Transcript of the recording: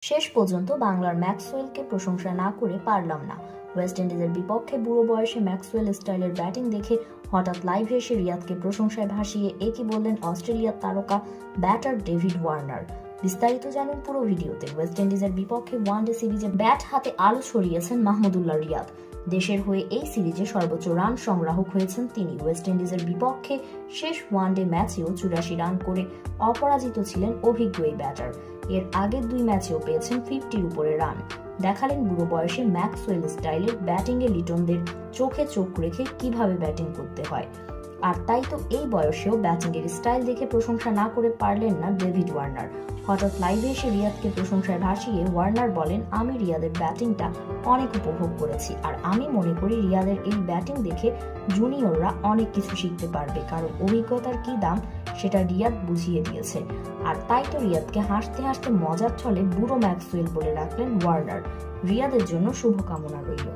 শেষ পর্যন্ত বাংলার ম্যাক্সওয়েলকে প্রশংসা না করে পারলাম না। ওয়েস্ট ইন্ডিজের বিপক্ষে বুড়ো বয়সে ম্যাক্সওয়েল স্টাইলের ব্যাটিং দেখে হঠাৎ লাইভে এসে রিয়াদকে প্রশংসায় ভাসিয়ে একই বললেন অস্ট্রেলিয়ার তারকা ব্যাটার ডেভিড ওয়ার্নার। বিস্তারিত জানুন পুরো ভিডিওতে। ওয়েস্ট ইন্ডিজের বিপক্ষে ওয়ানডে সিরিজে ব্যাট হাতে আলো ছড়িয়েছেন মাহমুদুল্লাহ রিয়াদ। দেশের হয়ে এই সিরিজে সর্বোচ্চ রান সংগ্রাহক হয়েছেন তিনি। ওয়েস্ট ইন্ডিজের বিপক্ষে শেষ ওয়ানডে ম্যাচেও 84 রান করে অপরাজিত ছিলেন অভিজ্ঞ এই ব্যাটার। এর আগের দুই ম্যাচেও পেয়েছেন 50-র উপরে রান। দেখালেন বুড়ো বয়সে ম্যাক্সওয়েল স্টাইলের ব্যাটিংয়ে লিটনদের চোখে চোখ রেখে কিভাবে ব্যাটিং করতে হয়। আর তাই তো এই বয়সেও ব্যাটিংয়ের স্টাইল দেখে প্রশংসা না করে পারলেন না ডেভিড ওয়ার্নার। হঠাৎ লাইভে এসে রিয়াদকে প্রশংসায় ভাসিয়ে ওয়ার্নার বলেন, আমি রিয়াদের ব্যাটিংটা অনেক উপভোগ করেছি, আর আমি মনে করি রিয়াদের এই ব্যাটিং দেখে জুনিয়ররা অনেক কিছু শিখতে পারবে, কারণ অভিজ্ঞতার কি দাম সেটা রিয়াদ বুঝিয়ে দিয়েছে। আর তাই তো রিয়াদকে হাসতে হাসতে মজার ছলে বুড়ো ম্যাক্সওয়েল বলে রাখলেন ওয়ার্নার। রিয়াদের জন্য শুভকামনা রইল।